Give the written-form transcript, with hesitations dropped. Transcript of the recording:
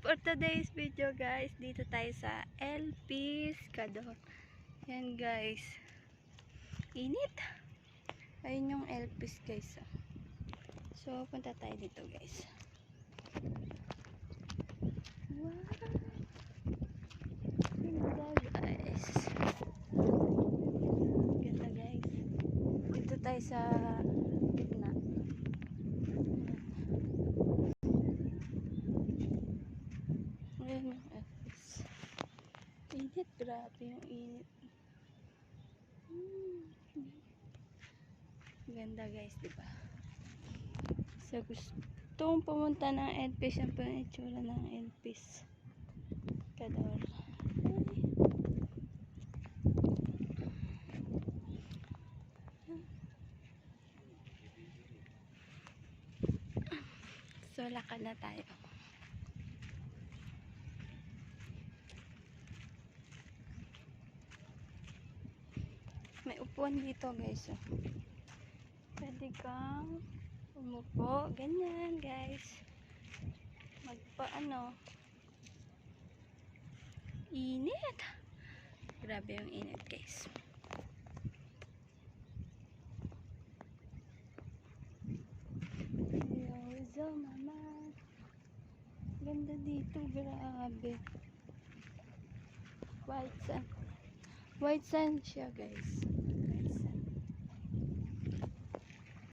For today's video guys, dito tayo sa El Pescador. Yan guys. Init. Ayun yung El Pes guys. So, punta tayo dito guys. Wow. Ganda guys. Ganda guys. Dito tayo sa gitna. Ayan yung El Pes. Init. Grabe yung init. Ganda guys, diba? So, gustong pumunta ng El Pes. Yan po yung itsura ng El Pescador. So, lakad na tayo. May upuan dito guys. Oh. Pwede kang umupo. Ganyan guys. Init. Grabe yung init guys. Yo, mama. Ganda dito. Grabe. White sand. White sand siya guys.